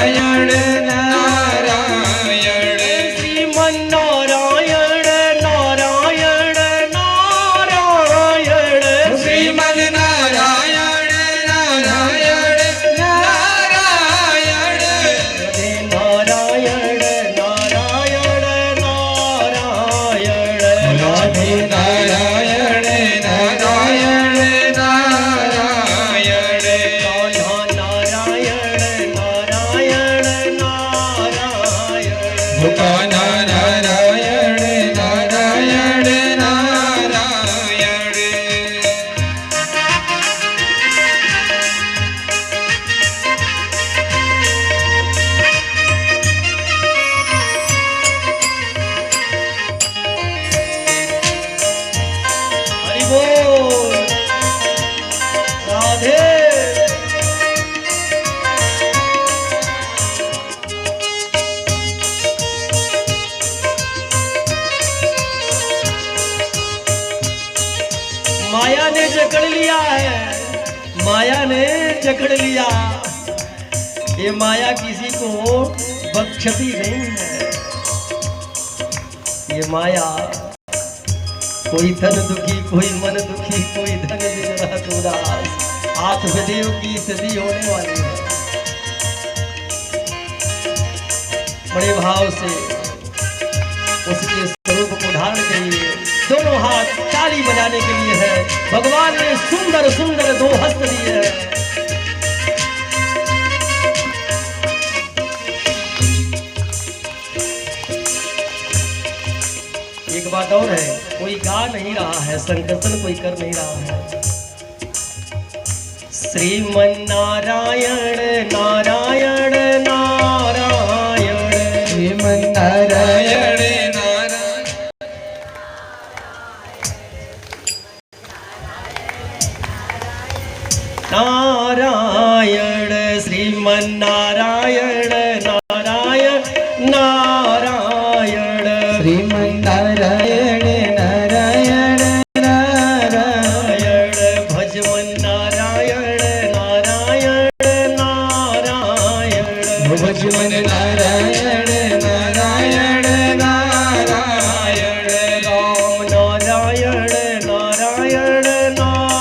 नारायण नारायण श्रीमन नारायण नारायण नारायण श्रीमन नारायण नारायण नारायण नारायण नारायण नारायण राधे नारायण नारायण नारायण नारायण नारायण नारायण भुकाना नारायण नारायण नारायण हरि बोल राधे माया ने जकड़ लिया है, माया ने जकड़ लिया। ये माया किसी को बख्शती नहीं है। ये माया कोई धन दुखी, कोई मन दुखी, कोई धन दिन रात उदास, आत्मदेव की स्थिति होने वाली है। बड़े भाव से उसके स्वरूप को धारण करिए। दोनों हाथ ताली बजाने के लिए है। भगवान ने सुंदर सुंदर दो हस्त दिए हैं। एक बात और है, कोई गा नहीं रहा है, संकीर्तन कोई कर नहीं रहा है। श्रीमन नारायण नारायण नारायण श्रीमन नारायण नारायण श्रीमन नारायण नारायण नारायण श्रीमन नारायण नारायण नारायण भजमन नारायण नारायण नारायण भजमन नारायण नारायण नारायण राम नारायण नारायण नारायण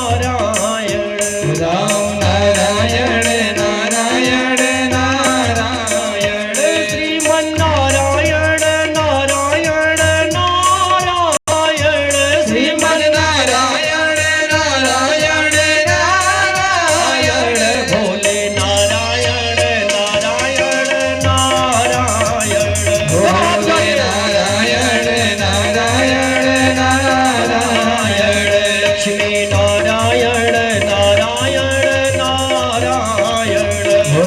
राम नारायण नारायण नारायण श्रीमन नारायण नारायण नारायण श्रीमन नारायण नारायण नारायण भोले नारायण नारायण नारायण भोले नारायण नारायण नारायण लक्ष्मी नारायण नारायण नारायण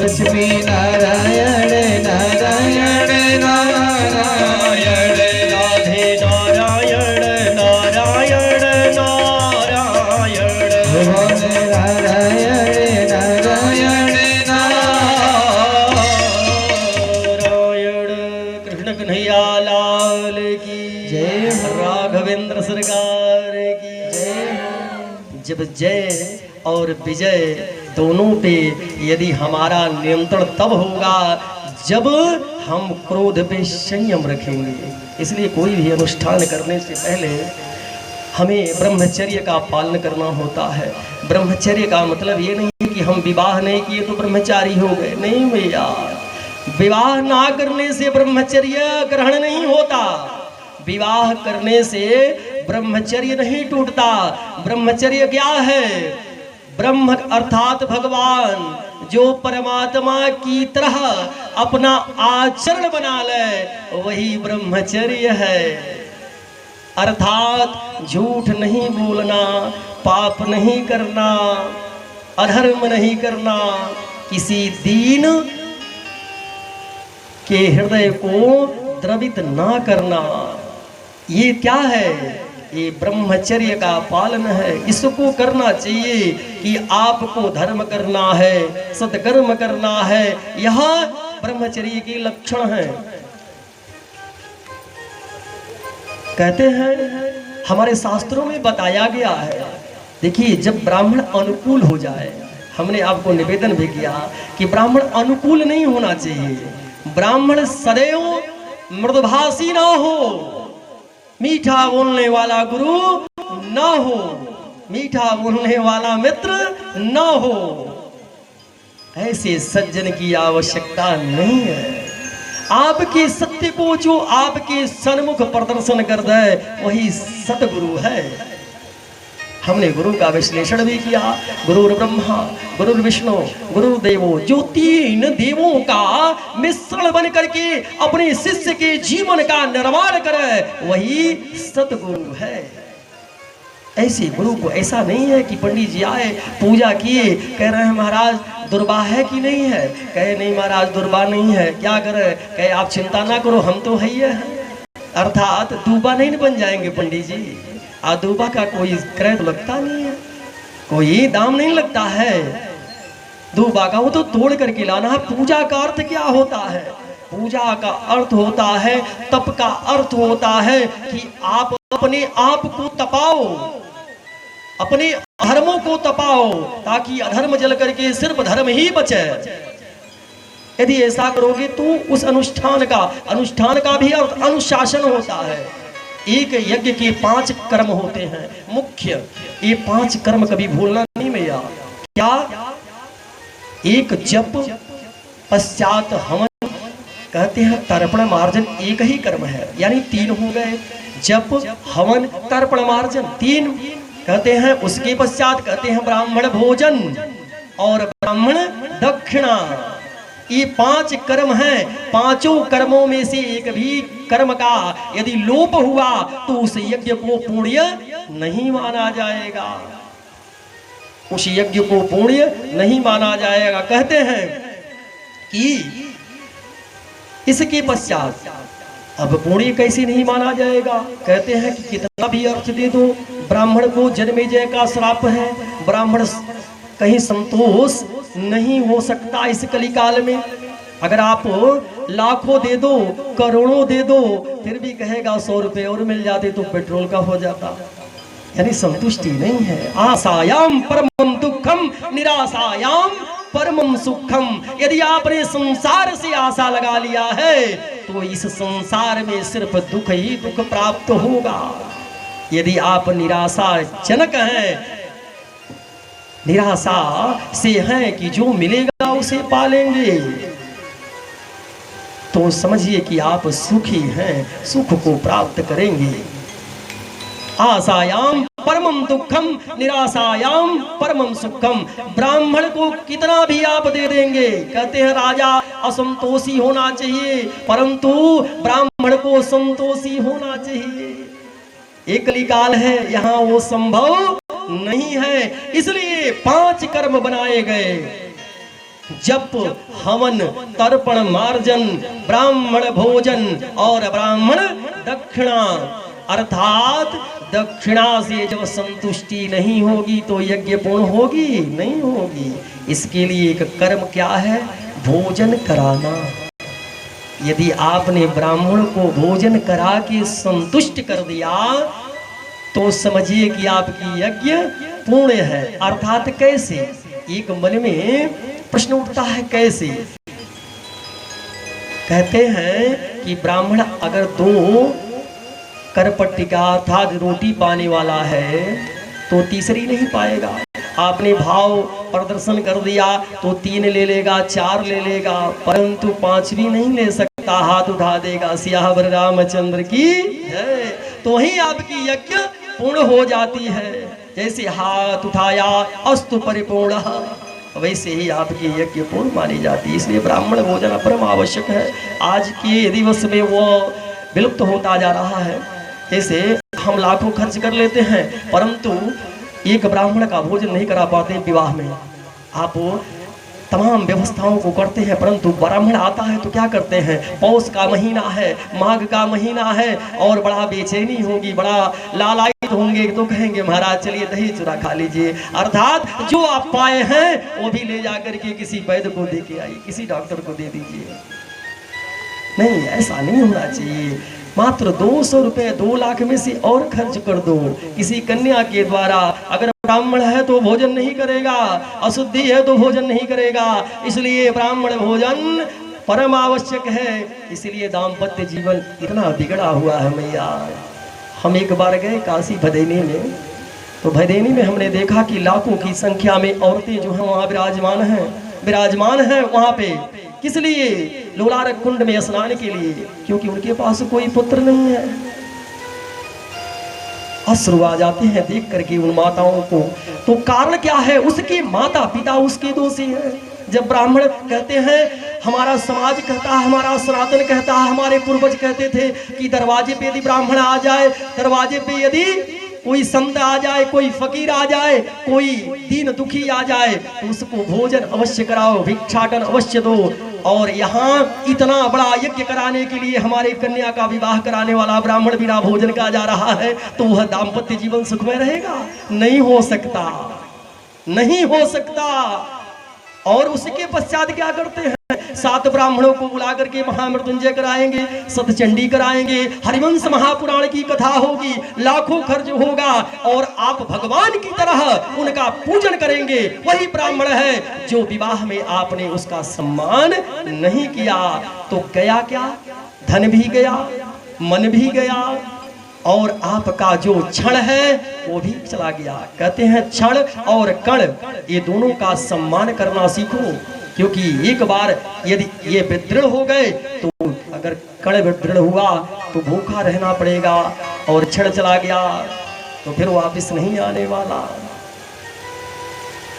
लक्ष्मी नारायण नारायण नारायण राधे नारायण नारायण नारायण भगवान नारायण नारायण नारायण कृष्ण कन्हैया लाल की जय हो। राघवेंद्र सरकार की जय जब जय और विजय दोनों पे यदि हमारा नियंत्रण तब होगा जब हम क्रोध पे संयम रखेंगे। इसलिए कोई भी अनुष्ठान करने से पहले हमें ब्रह्मचर्य का पालन करना होता है। ब्रह्मचर्य का मतलब ये नहीं कि हम विवाह नहीं किए तो ब्रह्मचारी हो गए, नहीं भैया। विवाह ना करने से ब्रह्मचर्य ग्रहण नहीं होता, विवाह करने से ब्रह्मचर्य नहीं टूटता। ब्रह्मचर्य क्या है? ब्रह्म अर्थात भगवान जो परमात्मा की तरह अपना आचरण बना ले वही ब्रह्मचर्य है। अर्थात झूठ नहीं बोलना, पाप नहीं करना, अधर्म नहीं करना, किसी दीन के हृदय को द्रवित ना करना। ये क्या है? ये ब्रह्मचर्य का पालन है। इसको करना चाहिए कि आपको धर्म करना है, सत्कर्म करना है। यह ब्रह्मचर्य के लक्षण है। कहते हैं हमारे शास्त्रों में बताया गया है। देखिए, जब ब्राह्मण अनुकूल हो जाए, हमने आपको निवेदन भी किया कि ब्राह्मण अनुकूल नहीं होना चाहिए, ब्राह्मण सदैव मृदुभाषी ना हो, मीठा बोलने वाला गुरु ना हो, मीठा बोलने वाला मित्र ना हो। ऐसे सज्जन की आवश्यकता नहीं है। आपके सत्य को जो आपके सन्मुख प्रदर्शन कर दे वही सतगुरु है। हमने गुरु का विश्लेषण भी किया। गुरुर् ब्रह्मा गुरुर् विष्णु गुरुर्देवो, जो तीन देवों का मिश्रण बन करके अपने शिष्य के जीवन का निर्माण करे वही सतगुरु है। ऐसे गुरु को ऐसा नहीं है कि पंडित जी आए पूजा किए कह रहे हैं महाराज दुर्बा है कि नहीं है, कहे नहीं महाराज दुर्बा नहीं है, क्या करे, कहे आप चिंता ना करो हम तो है ही है। अर्थात दूबा नहीं बन जाएंगे पंडित जी। दूबा का कोई क्रय तो लगता नहीं है, कोई दाम नहीं लगता है दूबा का, वो तो तोड़ करके लाना है। पूजा का अर्थ क्या होता है? पूजा का अर्थ होता है, तप का अर्थ होता है कि आप अपने आप को तपाओ, अपने धर्मों को तपाओ ताकि अधर्म जल करके सिर्फ धर्म ही बचे। यदि ऐसा करोगे तो उस अनुष्ठान का भी अर्थ अनुशासन होता है। एक यज्ञ के 5 कर्म होते हैं मुख्य, ये 5 कर्म कभी भूलना नहीं भैया। क्या? एक जप, पश्चात हवन, कहते हैं तर्पण मार्जन, एक ही कर्म है, यानी 3 हो गए, जप हवन तर्पण मार्जन 3 कहते हैं। उसके पश्चात कहते हैं ब्राह्मण भोजन और ब्राह्मण दक्षिणा। ये 5 कर्म हैं। 5 कर्मों में से एक भी कर्म का यदि लोप हुआ तो उस यज्ञ को पुण्य नहीं माना जाएगा, उस यज्ञ को पुण्य नहीं माना जाएगा। कहते हैं कि इसके पश्चात अब पुण्य कैसे नहीं माना जाएगा? कहते हैं कि कितना भी अर्थ दे दो, ब्राह्मण को जन्मेजय का श्राप है, ब्राह्मण कहीं संतोष नहीं हो सकता इस कलिकाल में। अगर आप लाखों दे दो, करोड़ों दे दो, फिर भी कहेगा 100 रुपए और मिल जाते तो पेट्रोल का हो जाता, यानी संतुष्टि नहीं है। आशायाम परमम दुखम निराशायाम परमम सुखम। यदि आपने संसार से आशा लगा लिया है तो इस संसार में सिर्फ दुख ही दुख प्राप्त होगा। यदि आप निराशाजनक हैं, निराशा से हैं कि जो मिलेगा उसे पालेंगे, तो समझिए कि आप सुखी हैं, सुख को प्राप्त करेंगे। आशायाम परमम दुखम निराशायाम परमम सुखम। ब्राह्मण को कितना भी आप दे देंगे, कहते हैं राजा असंतोषी होना चाहिए, परंतु ब्राह्मण को संतोषी होना चाहिए। एक कलिकाल है, यहाँ वो संभव नहीं है। इसलिए 5 कर्म बनाए गए, जप हवन तर्पण मार्जन ब्राह्मण भोजन और ब्राह्मण दक्षिणा। अर्थात दक्षिणा से जब संतुष्टि नहीं होगी तो यज्ञ पूर्ण होगी नहीं होगी। इसके लिए एक कर्म क्या है? भोजन कराना। यदि आपने ब्राह्मण को भोजन करा के संतुष्ट कर दिया तो समझिए कि आपकी यज्ञ पूर्ण है। अर्थात कैसे? एक मन में प्रश्न उठता है, कैसे? कहते हैं कि ब्राह्मण अगर 2 करपट्टिका अर्थात रोटी पाने वाला है तो तीसरी नहीं पाएगा। आपने भाव प्रदर्शन कर दिया तो 3 ले लेगा, 4 ले लेगा, परंतु 5वीं नहीं ले सकता, हाथ उठा देगा। सियावर रामचंद्र की है। तो वही आपकी यज्ञ पूर्ण हो जाती है। जैसे हाथ उठाया अस्तु परिपूर्ण, वैसे ही आपकी यज्ञ पूर्ण मानी जाती है। इसलिए ब्राह्मण भोजन परम आवश्यक है। आज के दिवस में वो विलुप्त होता जा रहा है। जैसे हम लाखों खर्च कर लेते हैं परंतु एक ब्राह्मण का भोजन नहीं करा पाते विवाह में। आप तमाम व्यवस्थाओं को करते हैं परंतु ब्राह्मण आता है तो क्या करते हैं? पौष का महीना है, माघ का महीना है और बड़ा बेचैनी होगी, बड़ा लालायित होंगे तो कहेंगे महाराज चलिए दही चूरा खा लीजिए। अर्थात जो आप पाए हैं वो भी ले जाकर के किसी वैद्य को दे के आइए, किसी डॉक्टर को दे दीजिए। नहीं, ऐसा नहीं होना चाहिए। मात्र 200 रुपए 2 लाख में से और खर्च कर दो किसी कन्या के द्वारा। अगर ब्राह्मण है तो भोजन नहीं करेगा, अशुद्धि है तो भोजन नहीं करेगा, इसलिए ब्राह्मण भोजन परम आवश्यक है। इसलिए दाम्पत्य जीवन इतना बिगड़ा हुआ है मैया। हम एक बार गए काशी भदैनी में, तो भदैनी में हमने देखा कि लाखों की संख्या में औरतें जो हैं वहाँ विराजमान हैं वहाँ पे। किस लिए? लोलारक कुंड में स्नान के लिए, क्योंकि उनके पास कोई पुत्र नहीं है। अश्रु आ जाते हैं देख करके उन माताओं को। तो कारण क्या है? उसके माता पिता उसके दोषी हैं। जब ब्राह्मण कहते हैं, हमारा समाज कहता है, हमारा सनातन कहता है, हमारे पूर्वज कहते थे कि दरवाजे पे यदि ब्राह्मण आ जाए, दरवाजे पे यदि कोई संत आ जाए, कोई फकीर आ जाए, कोई दीन दुखी आ जाए, तो उसको भोजन अवश्य कराओ, भिक्षाटन अवश्य दो। और यहाँ इतना बड़ा यज्ञ कराने के लिए हमारे कन्या का विवाह कराने वाला ब्राह्मण बिना भोजन का जा रहा है, तो वह दाम्पत्य जीवन सुखमय रहेगा? नहीं हो सकता, नहीं हो सकता। और उसके पश्चात क्या करते हैं? 7 ब्राह्मणों को बुला करके महामृत्युंजय कराएंगे, सतचंडी कराएंगे, हरिवंश महापुराण की कथा होगी, लाखों खर्च होगा, और आप भगवान की तरह उनका पूजन करेंगे। वही ब्राह्मण है जो विवाह में आपने उसका सम्मान नहीं किया। तो गया क्या? धन भी गया, मन भी गया, और आपका जो क्षण है वो भी चला गया। कहते हैं क्षण और कण ये दोनों का सम्मान करना सीखो, क्योंकि एक बार यदि ये विदृढ़ हो गए तो अगर कण विदृढ़ हुआ तो भूखा रहना पड़ेगा, और क्षण चला गया तो फिर वापस नहीं आने वाला।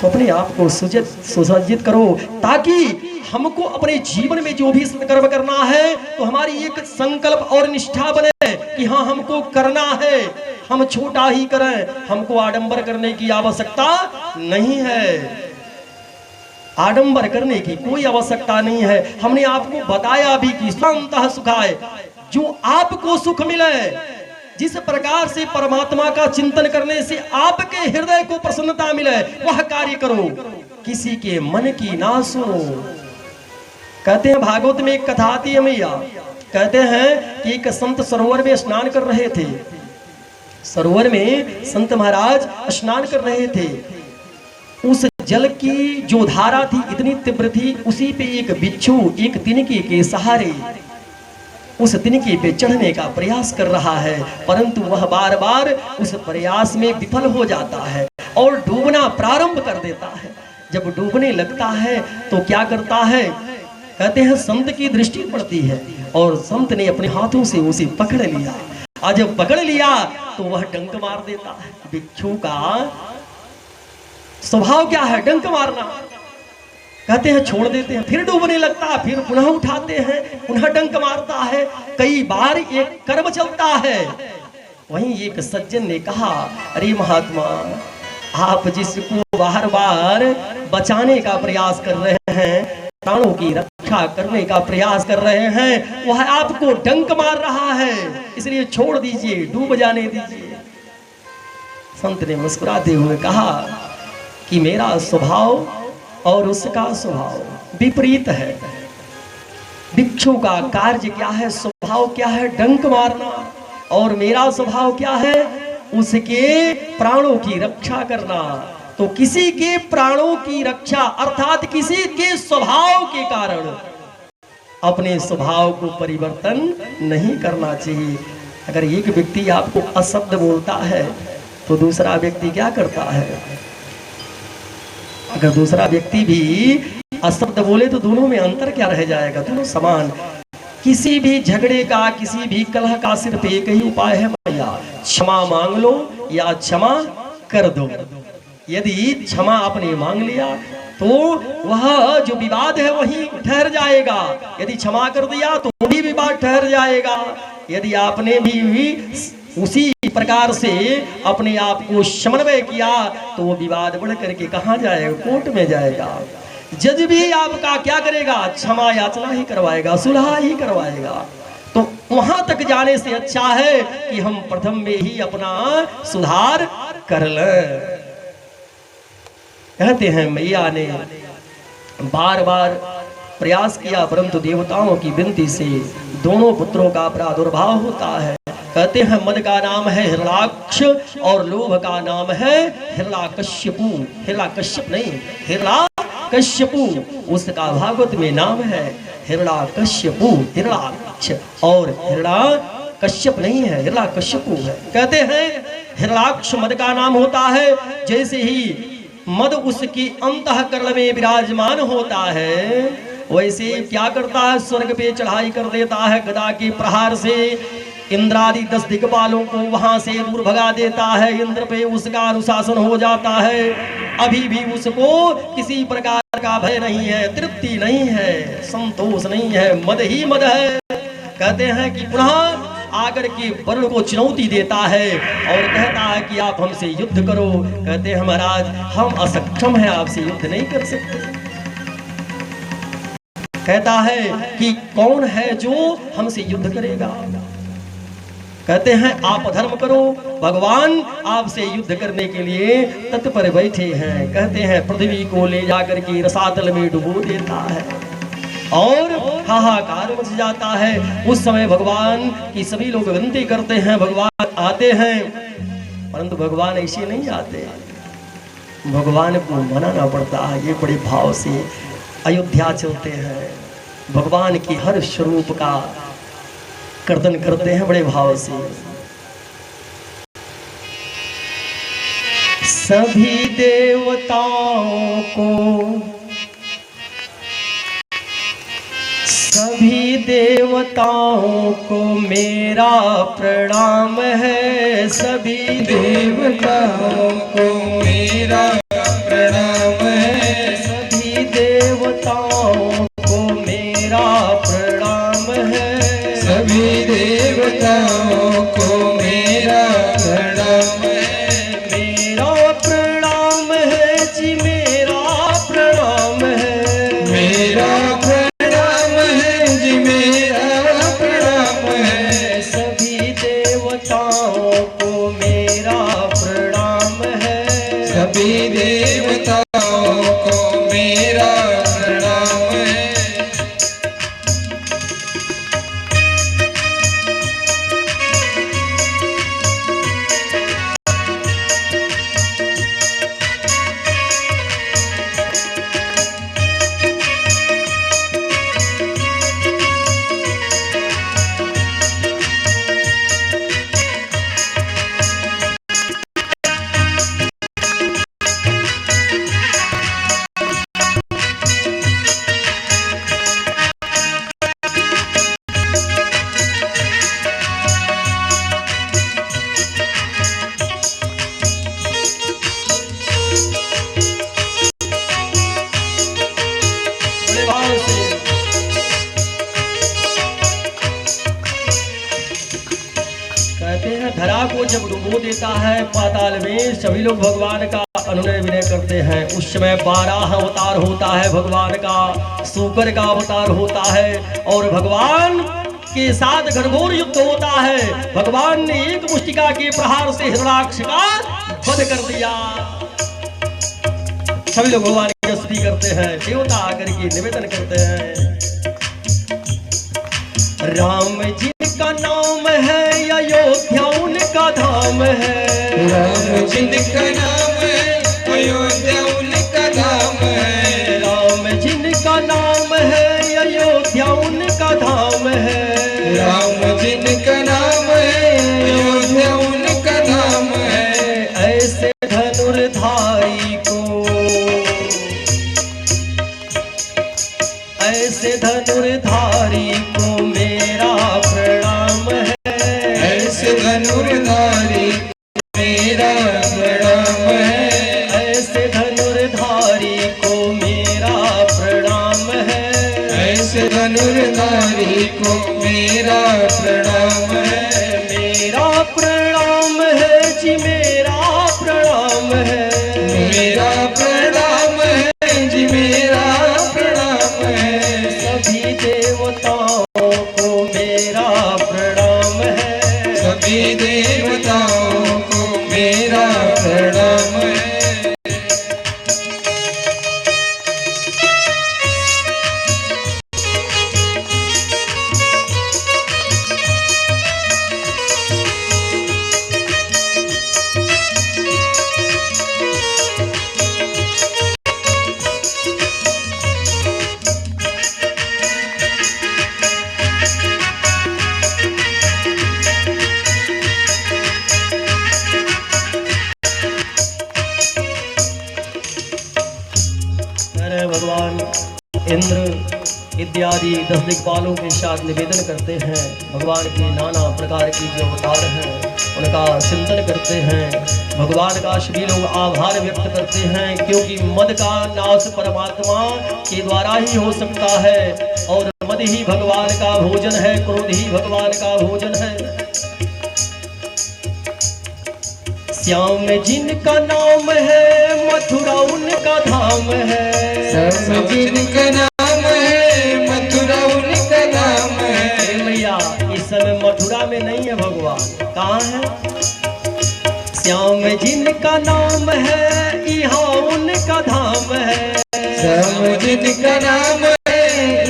तो अपने आप को सुसज्जित करो, ताकि हमको अपने जीवन में जो भी सत्कर्म करना है तो हमारी एक संकल्प और निष्ठा बने कि हाँ हमको करना है। हम छोटा ही करें, हमको आडंबर करने की आवश्यकता नहीं है। आडंबर करने की कोई आवश्यकता नहीं है। हमने आपको बताया भी कि स्वतः सुखाय, जो आपको सुख मिले, जिस प्रकार से परमात्मा का चिंतन करने से आपके हृदय को प्रसन्नता मिले, वह कार्य करो, किसी के मन की ना सुनो। कहते हैं भागवत में एक कथा आती है मैया, कहते हैं कि एक संत सरोवर में स्नान कर रहे थे। सरोवर में संत महाराज स्नान कर रहे थे। उस जल की जो धारा थी इतनी तीव्र थी, उसी पे एक बिच्छू एक तिनके के सहारे उस तिनके पे चढ़ने का प्रयास कर रहा है, परंतु वह बार बार उस प्रयास में विफल हो जाता है और डूबना प्रारंभ कर देता है। जब डूबने लगता है तो क्या करता है? कहते हैं संत की दृष्टि पड़ती है, और संत ने अपने हाथों से उसे पकड़ लिया। और जब पकड़ लिया तो वह डंक मार देता है। बिच्छू का स्वभाव क्या है? डंक मारना। कहते हैं छोड़ देते हैं, फिर डूबने लगता है, फिर पुनः उठाते हैं, पुनः डंक मारता है। कई बार एक कर्म चलता है। वहीं एक सज्जन ने कहा, अरे महात्मा, आप जिसको बार बार बचाने का प्रयास कर रहे हैं, प्राणों की रक्षा करने का प्रयास कर रहे हैं, वह आपको डंक मार रहा है, इसलिए छोड़ दीजिए, डूब जाने दीजिए। संत ने मुस्कुराते हुए कहा कि मेरा स्वभाव और उसका स्वभाव विपरीत है। भिक्षु का कार्य क्या है? स्वभाव क्या है? डंक मारना। और मेरा स्वभाव क्या है? उसके प्राणों की रक्षा करना। तो किसी के प्राणों की रक्षा अर्थात किसी के स्वभाव के कारण अपने स्वभाव को परिवर्तन नहीं करना चाहिए। अगर एक व्यक्ति आपको अशब्द बोलता है तो दूसरा व्यक्ति क्या करता है? अगर दूसरा व्यक्ति भी अशब्द बोले तो दोनों में अंतर क्या रह जाएगा? दोनों समान। किसी भी झगड़े का, किसी भी कलह का सिर्फ एक ही उपाय है भैया, क्षमा मांग लो या क्षमा कर दो। यदि क्षमा आपने मांग लिया तो वह जो विवाद है वही ठहर जाएगा। यदि क्षमा कर दिया तो भी विवाद ठहर जाएगा। यदि आपने भी उसी प्रकार से अपने आप को समन्वय किया तो वो विवाद बढ़ करके कहाँ जाएगा? कोर्ट में जाएगा। जज भी आपका क्या करेगा? क्षमा याचना ही करवाएगा, सुलह ही करवाएगा। तो वहां तक जाने से अच्छा है कि हम प्रथम में ही अपना सुधार कर लें। कहते हैं मैया ने बार बार प्रयास किया, परंतु देवताओं की विनती से दोनों पुत्रों का प्रादुर्भाव होता है। कहते हैं मद का नाम है हिरणाक्ष और लोभ का नाम है हिरणाकश्यपु। हिरणाकश्यप नहीं, हिरणाकश्यपु उसका भागवत में नाम है हिरणाकश्यपु। हिरणाक्ष और हिरणाकश्यप नहीं है, हिरणाकश्यपु है। कहते हैं हिरणाक्ष मद का नाम होता है। जैसे ही मद उसकी अंतःकरण में विराजमान होता है, वैसे क्या करता है, स्वर्ग पे चढ़ाई कर देता है। गदा के प्रहार से इंद्रादि 10 दिक्पालों को वहां से दूर भगा देता है। इंद्र पे उसका अनुशासन हो जाता है। अभी भी उसको किसी प्रकार का भय नहीं है, तृप्ति नहीं है, संतोष नहीं है, मद ही मद है। कहते हैं कि पुनः आकर के वरुण को चुनौती देता है और कहता है कि आप हमसे युद्ध करो। कहते हैं महाराज हम असक्षम हैं, आपसे युद्ध नहीं कर सकते। कहता है कि कौन है जो हमसे युद्ध करेगा। कहते हैं आप अधर्म करो, भगवान आपसे युद्ध करने के लिए तत्पर बैठे हैं। कहते हैं पृथ्वी को ले जाकर के रसातल में डुबो देता है और हाहाकार मच जाता है। उस समय भगवान की सभी लोग विनती करते हैं, भगवान आते हैं, परंतु भगवान ऐसे नहीं आते। भगवान को मनाना पड़ता है। ये बड़े भाव से अयोध्या चलते हैं, भगवान की हर स्वरूप का कीर्तन करते हैं बड़े भाव से। सभी देवताओं को, सभी देवताओं को मेरा प्रणाम है। सभी देवताओं को मेरा प्रणाम है। सभी देवताओं को मेरा प्रणाम है। सभी देवताओं को मेरा प्रणाम है। मेरा प्रणाम है जी, मेरा प्रणाम है। मेरा प्रणाम है जी, मेरा प्रणाम है। सभी देवताओं को मेरा प्रणाम है। सभी देवताओं को मेरा प्रणाम है। कहते हैं धरा को जब डुबो देता है पाताल में, सभी लोग भगवान का अनुनय विनय करते हैं। उस समय 12 अवतार होता है भगवान का, सूकर का अवतार होता है और भगवान के साथ घनघोर युद्ध होता है। भगवान ने एक मुष्टिका के प्रहार से हिरणाक्ष का वध कर दिया। सभी लोग भगवान की स्तुति करते हैं, देवता आकर के निवेदन करते हैं। राम जी का नाम है, अयोध्या उनका धाम है। राम जिनका नाम है, अयोध्या उनका धाम है। राम जिनका नाम है, अयोध्या उनका धाम है। राम जिनका नाम है, अयोध्या उनका धाम है। ऐसे धनुर्धारी को, ऐसे धनुर्धारी को मेरा प्रणाम है। ऐसे धनुर्धारी मेरा प्रणाम है। ऐसे धनुर्धारी को मेरा प्रणाम है। ऐसे धनुर्धारी को मेरा प्रणाम है। मेरा प्रणाम है जी, मेरा प्रणाम है। मेरा प्रणाम है जी, मेरा प्रणाम है। सभी देवताओं को मेरा प्रणाम है। सभी देवताओं को मेरा प्रणाम है। इत्यादि 10 दिक्पालों के साथ निवेदन करते हैं। भगवान के नाना प्रकार की जो अवतार हैं उनका चिंतन करते हैं। भगवान का सभी लोग आभार व्यक्त करते हैं, क्योंकि मद का नाश परमात्मा के द्वारा ही हो सकता है, और मद ही भगवान का भोजन है, क्रोध ही भगवान का भोजन है। श्याम जिनका नाम है, मथुरा उनका धाम है। श्याम जिनका नाम है, मथुरा उनका धाम है। भैया इस समय मथुरा में नहीं है भगवान, कहाँ है? श्याम जिनका नाम है, यहाँ उनका धाम है। श्याम जिनका नाम है,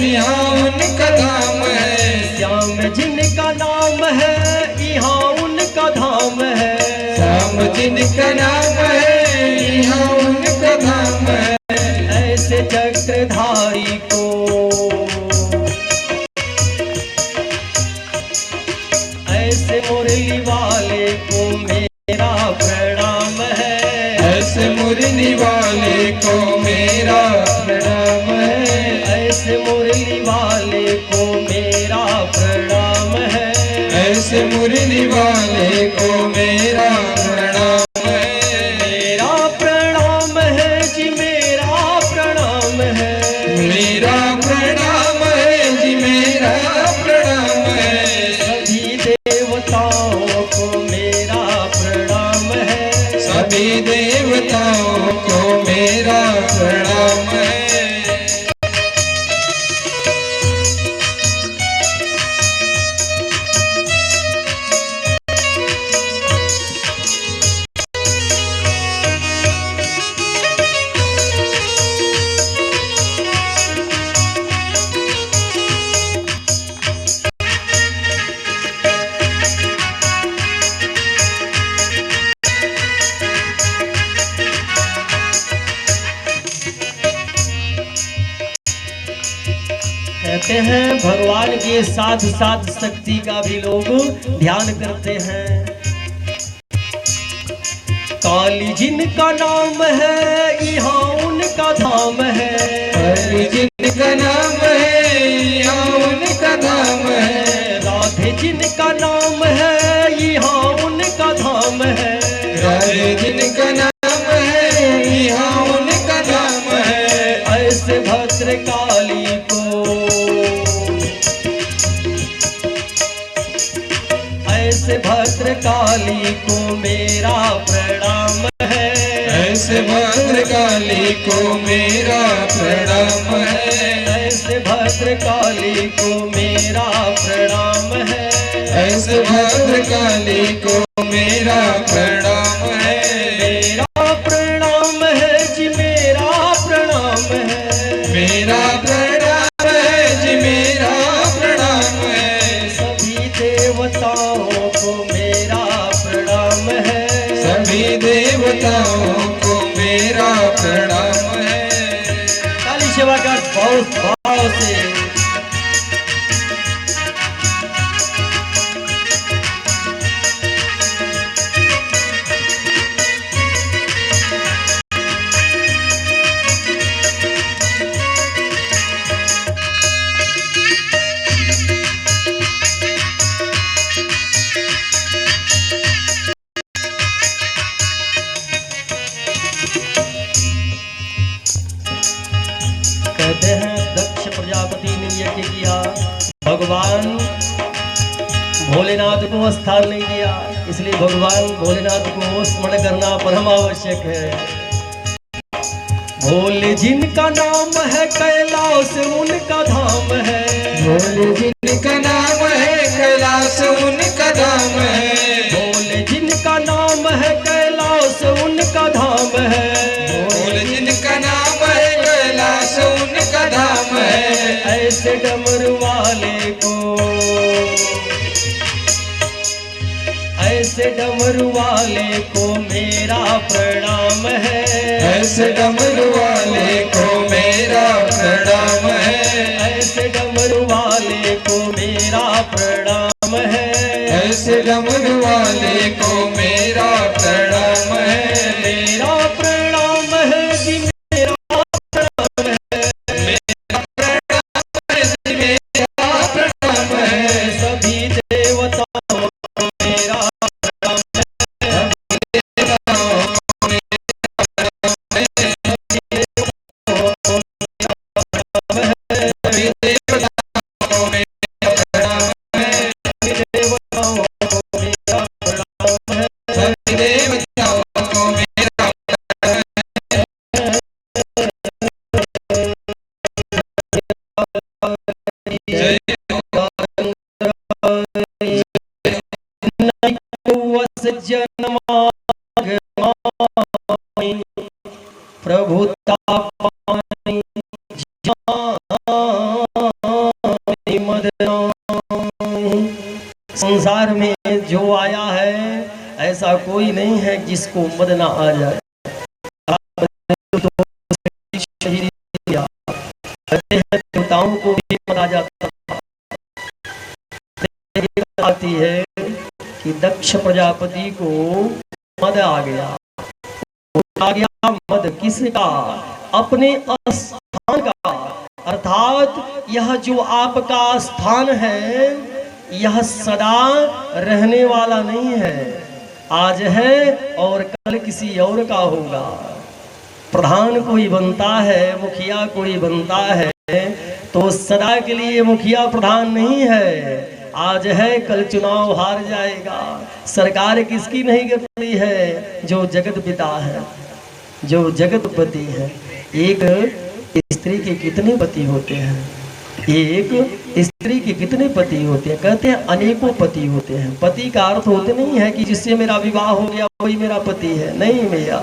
यहाँ उनका धाम है। श्याम जिनका नाम है, यहाँ उनका धाम है। श्याम जिनका नाम है, यहाँ उनका धाम है। ऐसे चक्रधारी को, ऐसे मुरली वाले को मेरा प्रणाम है। ऐसे मुरली वाले को मेरा प्रणाम है। ऐसे मुरली वाले को मेरा प्रणाम है। ऐसे मुरली वाले को मेरा प्रणाम है। मेरा प्रणाम है जी, मेरा प्रणाम है। मेरा प्रणाम है जी, मेरा प्रणाम है। सभी देवताओं को मेरा प्रणाम है। सभी देवताओं को मेरा प्रणाम है। कहते हैं भगवान के साथ साथ शक्ति का भी लोग ध्यान करते हैं। काली जिनका नाम है, यहाँ उनका धाम है। काली जिनका नाम है, यहाँ उनका धाम है। राधे जिनका नाम है, यहाँ उनका धाम है। राधे जिनका नाम है, यहाँ उनका धाम है। ऐसे भद्रकाली को, ऐसे भद्रकाली को मेरा प्रणाम है। ऐसे भद्रकाली को मेरा प्रणाम है। ऐसे भद्रकाली को मेरा प्रणाम है। ऐसे भद्रकाली को मेरा प्रणाम है। मेरा प्रणाम है जी, मेरा प्रणाम है। मेरा प्रणाम है जी, मेरा प्रणाम है। सभी देवताओं को मेरा प्रणाम है। सभी देवताओं को मेरा प्रणाम है। काली सेवा का बहुत भाव से कहते हैं दक्ष प्रजापति ने यज्ञ किया, भगवान भोलेनाथ को स्थान नहीं दिया, इसलिए भगवान भोलेनाथ को स्मरण करना परम आवश्यक है। भोले जिनका नाम है, कैलाश उनका धाम है। भोले जिनका नाम है, कैलाश उनका धाम है। भोले जिनका नाम है, कैलाश उनका धाम है। भोले जिनका नाम है, कैलाश उनका धाम है। ऐसे डमरू वाले को, ऐसे डमरू वाले को मेरा प्रणाम है। ऐसे डमरू वाले को मेरा प्रणाम है। ऐसे डमरू वाले को मेरा प्रणाम है। ऐसे डमरू वाले को मेरा प्रणाम है। मेरा प्रणाम है जी, मेरा प्रणाम है। मेरा प्रणाम है जय प्रभुता संसार में जो आया है ऐसा कोई नहीं है जिसको मद ना आ जाए। देवताओं को भी मद आ जाता आती है कि दक्ष प्रजापति को मद आ गया मद किसका? अपने स्थान का, अर्थात यह जो आपका स्थान है यह सदा रहने वाला नहीं है, आज है और कल किसी और का होगा। प्रधान कोई बनता है, मुखिया कोई बनता है तो सदा के लिए मुखिया प्रधान नहीं है, आज है कल चुनाव हार जाएगा। सरकार किसकी नहीं करती है? जो जगत पिता है, जो जगतपति है। एक स्त्री के कितने पति होते हैं? एक स्त्री के कितने पति होते हैं? कहते हैं अनेकों पति होते हैं। पति का अर्थ होते नहीं है कि जिससे मेरा विवाह हो गया वही मेरा पति है, नहीं भैया।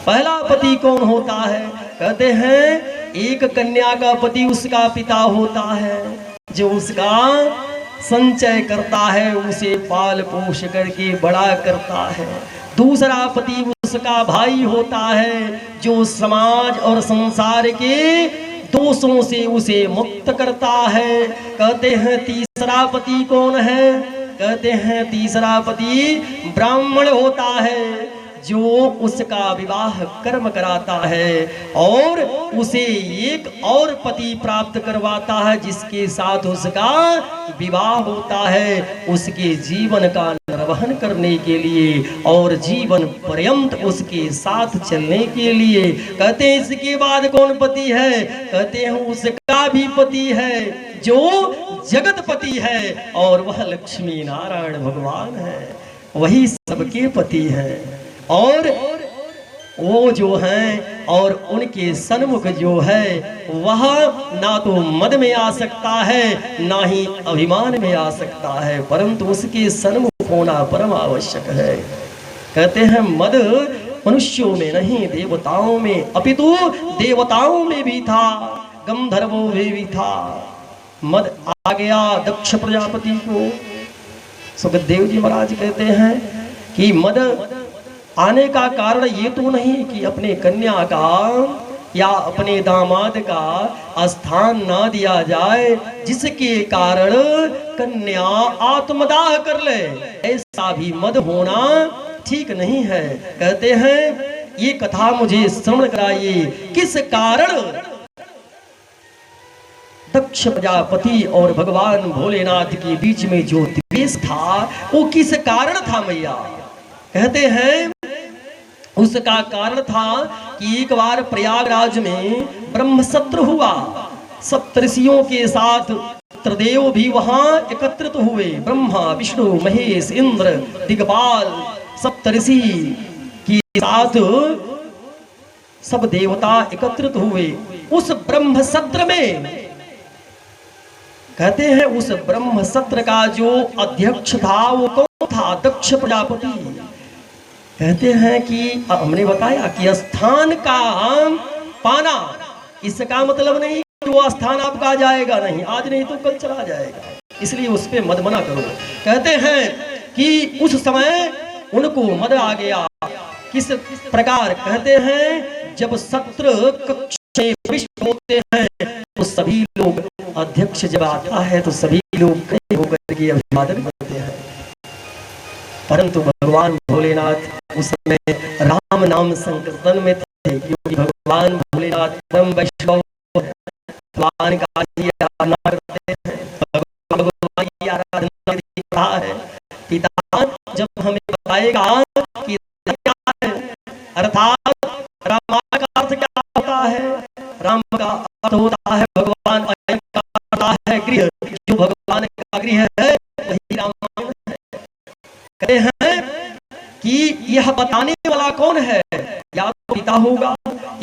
पहला पति कौन होता है? कहते हैं एक कन्या का पति उसका पिता होता है, जो उसका संचय करता है, उसे पाल पोष करके बड़ा करता है। दूसरा पति उसका भाई होता है, जो समाज और संसार के दोषों से उसे मुक्त करता है। कहते हैं तीसरा पति कौन है? कहते हैं तीसरा पति ब्राह्मण होता है, जो उसका विवाह कर्म कराता है और उसे एक और पति प्राप्त करवाता है, जिसके साथ उसका विवाह होता है, उसके जीवन का निर्वहन करने के लिए और जीवन पर्यंत उसके साथ चलने के लिए। कहते हैं इसके बाद कौन पति है? कहते हैं उसका भी पति है, जो जगतपति है और वह लक्ष्मी नारायण भगवान है, वही सबके पति है। और वो जो हैं और उनके सन्मुख जो है वह ना तो मद में आ सकता है ना ही अभिमान में आ सकता है, परंतु उसके सन्मुख होना परम आवश्यक है। कहते हैं मद मनुष्यों में नहीं देवताओं में, अपितु देवताओं में भी था, गंधर्वों में भी था। मद आ गया दक्ष प्रजापति को। सुखदेव जी महाराज कहते हैं कि मद आने का कारण ये तो नहीं कि अपने कन्या का या अपने दामाद का स्थान ना दिया जाए, जिसके कारण कन्या आत्मदाह कर ले, ऐसा भी मद होना ठीक नहीं है। कहते हैं ये कथा मुझे श्रवण कराइए, किस कारण दक्ष प्रजापति और भगवान भोलेनाथ के बीच में जो द्वेष था वो किस कारण था मैया? कहते हैं उसका कारण था कि एक बार प्रयागराज में ब्रह्मसत्र हुआ, सप्तऋषियों के साथ त्रिदेव भी वहां एकत्रित हुए। ब्रह्मा विष्णु महेश इंद्र दिग्पाल सप्तऋषि के साथ सब देवता एकत्रित हुए। उस ब्रह्मसत्र में कहते हैं उस ब्रह्मसत्र का जो अध्यक्ष था वो कौन था? दक्ष प्रजापति। कहते हैं कि हमने बताया कि स्थान का पाना, इसका मतलब नहीं कि वो स्थान आपका जाएगा, नहीं, आज नहीं तो कल चला जाएगा, इसलिए उस पे मद मना करो। कहते हैं कि उस समय उनको मद आ गया। किस प्रकार? कहते हैं जब सत्र कक्ष में प्रविष्ट होते हैं तो सभी लोग, अध्यक्ष जब आता है तो सभी लोग खड़े होकर के अभिवादन करते हैं, परंतु भगवान भोलेनाथ उस समय राम नाम संकीर्तन में थे, क्योंकि भगवान भोलेनाथ परम वैष्णव भगवान का आराधना करते हैं, भगवान की आराधना रहा है। पिता जब हमें बताएगा कि क्या है, अर्थात राम का अर्थ क्या होता है? राम का अर्थ होता है भगवान, का होता है गृह, जो भगवान का गृह है वही रामायण है। कहते हैं कि यह बताने वाला कौन है? या तो पिता होगा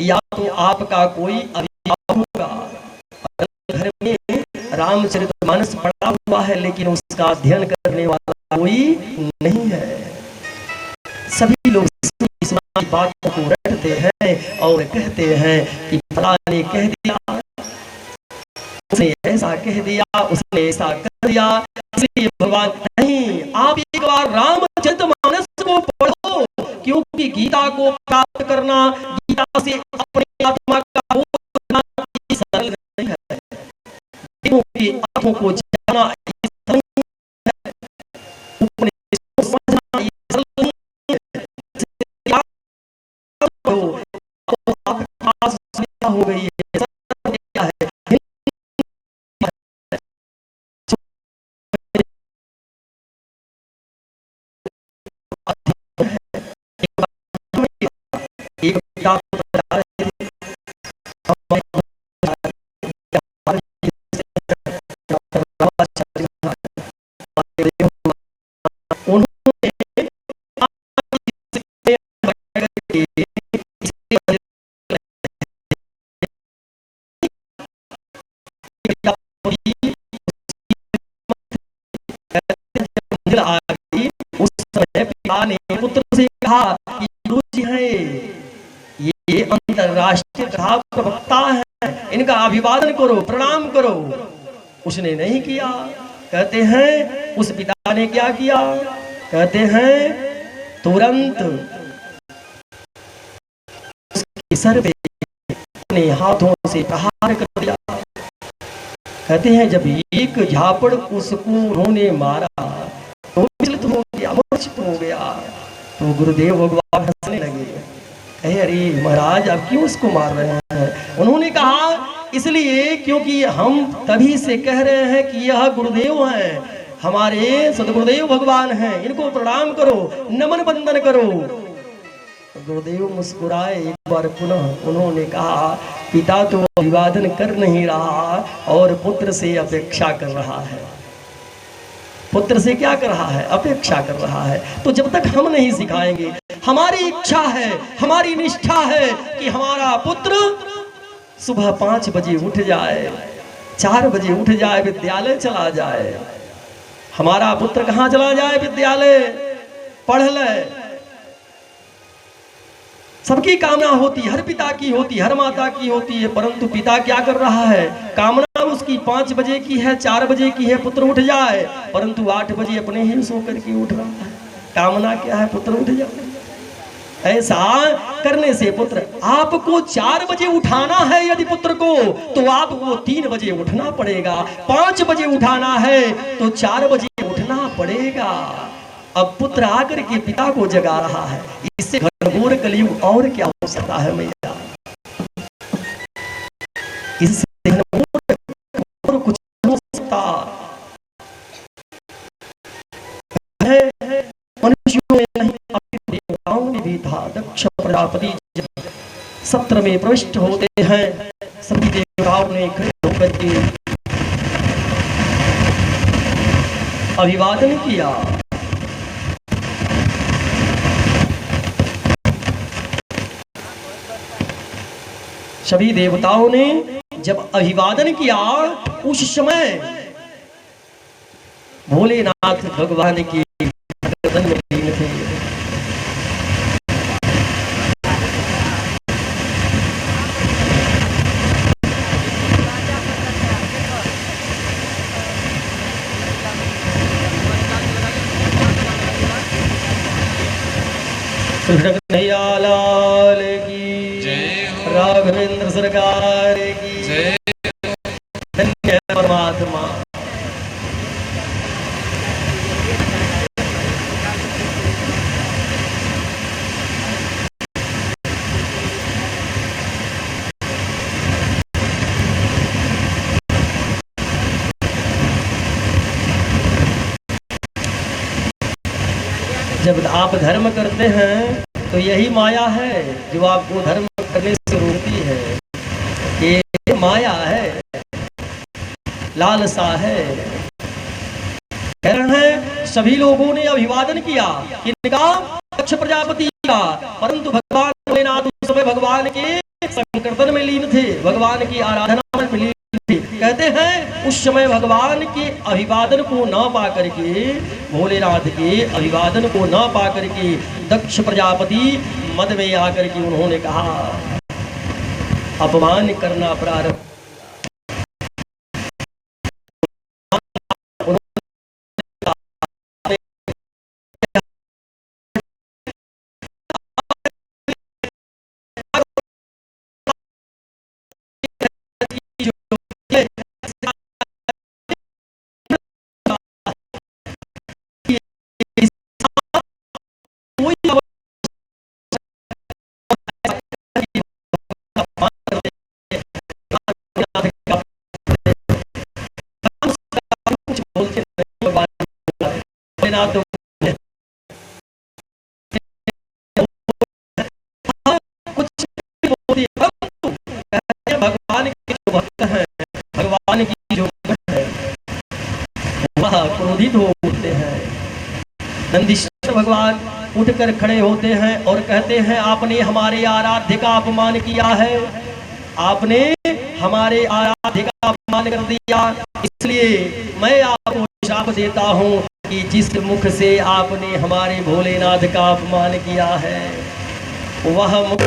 या तो आपका कोई अभिभावक होगा। घर में रामचरितमानस पढ़ा हुआ है लेकिन उसका अध्ययन करने वाला कोई नहीं है। सभी लोग इस बातों को रटते हैं और कहते हैं कि फला ने कह दिया, उसने ऐसा कह दिया, उसने ऐसा कर दिया, इसलिए भगवान नहीं। आप एक बार रामचरितमानस को पढ़ो, क्योंकि गीता को प्राप्त करना, गीता से अपनी आत्मा का बोध करना सरल नहीं है, क्योंकि आंखों को जाना सरल नहीं है, अपने समझना सरल नहीं है। आपके पास हो गई है, क्या है एक उस समय पिता ने पुत्र से कहा कि गुरुजी हैं, ये अंतरराष्ट्रीय प्रवक्ता है, इनका अभिवादन करो, प्रणाम करो। उसने नहीं किया। कहते हैं उस पिता ने क्या किया? कहते हैं तुरंत उसके सर पे अपने हाथों से प्रहार कर दिया। कहते हैं जब एक झापड़ उसको उन्होंने मारा तो विचलित हो गया, मूर्छित हो गया। तो गुरुदेव भगवान हंसने लगे, कहे अरे महाराज आप क्यों उसको मार रहे हैं? उन्होंने कहा इसलिए क्योंकि हम तभी से कह रहे हैं कि यह गुरुदेव हैं, हमारे सदगुरुदेव भगवान हैं, इनको प्रणाम करो, नमन बंदन करो। गुरुदेव मुस्कुराए एक बार पुनः। उन्होंने कहा पिता तो अभिवादन कर नहीं रहा और पुत्र से अपेक्षा कर रहा है। पुत्र से क्या कर रहा है? अपेक्षा कर रहा है। तो जब तक हम नहीं सिखाएंगे, हमारी इच्छा है, हमारी निष्ठा है कि हमारा पुत्र सुबह 5 बजे उठ जाए, 4 बजे उठ जाए, विद्यालय चला जाए। हमारा पुत्र कहाँ चला जाए? विद्यालय पढ़ ले। सबकी कामना होती, हर पिता की होती, हर माता की होती है, परंतु पिता क्या कर रहा है? कामना उसकी 5 बजे की है, 4 बजे की है, पुत्र उठ जाए, परंतु 8 बजे अपने ही सो करके उठ रहा है। कामना क्या है? पुत्र उठ जाए। ऐसा करने से पुत्र, आपको 4 बजे उठाना है यदि पुत्र को, तो आपको 3 बजे उठना पड़ेगा। 5 बजे उठाना है तो 4 बजे उठना पड़ेगा। अब पुत्र आकर के पिता को जगा रहा है, इससे घनघोर कलयुग और क्या हो सकता है मैया? इससे घनघोर कुछ हो सकता है। मनुष्यों में नहीं, देवताओं में भी था। दक्ष प्रजापति जब सत्र में प्रविष्ट होते हैं, सभी देवताओं ने खड़े होकर के अभिवादन किया। सभी देवताओं ने जब अभिवादन किया, उस समय भोलेनाथ भगवान की गर्दन में लीन थे। कृष्ण कन्हैया लाल की जय हो, राघवेंद्र सरकार की जय। धन्य परमात्मा। जब आप धर्म करते हैं तो यही माया है जो आपको धर्म करने से रोकती है। ये माया है, लालसा है। कारण है सभी लोगों ने अभिवादन किया किनका? दक्ष प्रजापति का, परंतु भगवान भोलेनाथ उस समय भगवान के संकीर्तन में लीन थे, भगवान की आराधना में लीन थे। कहते हैं उस समय भगवान के अभिवादन को न पा करके, भोलेनाथ के अभिवादन को न पा करके दक्ष प्रजापति मद में आकर के उन्होंने कहा, अपमान करना प्रारंभ। भगवान के जो भक्त हैं, भगवान की जो भक्त है वह क्रोधित हो उठते हैं। नंदीश्वर भगवान उठकर खड़े होते हैं और कहते हैं, आपने हमारे आराध्य का अपमान किया है, आपने हमारे आराध्य का अपमान कर दिया, इसलिए मैं आपको शाप देता हूँ कि जिस मुख से आपने हमारे भोलेनाथ का अपमान किया है वह मुख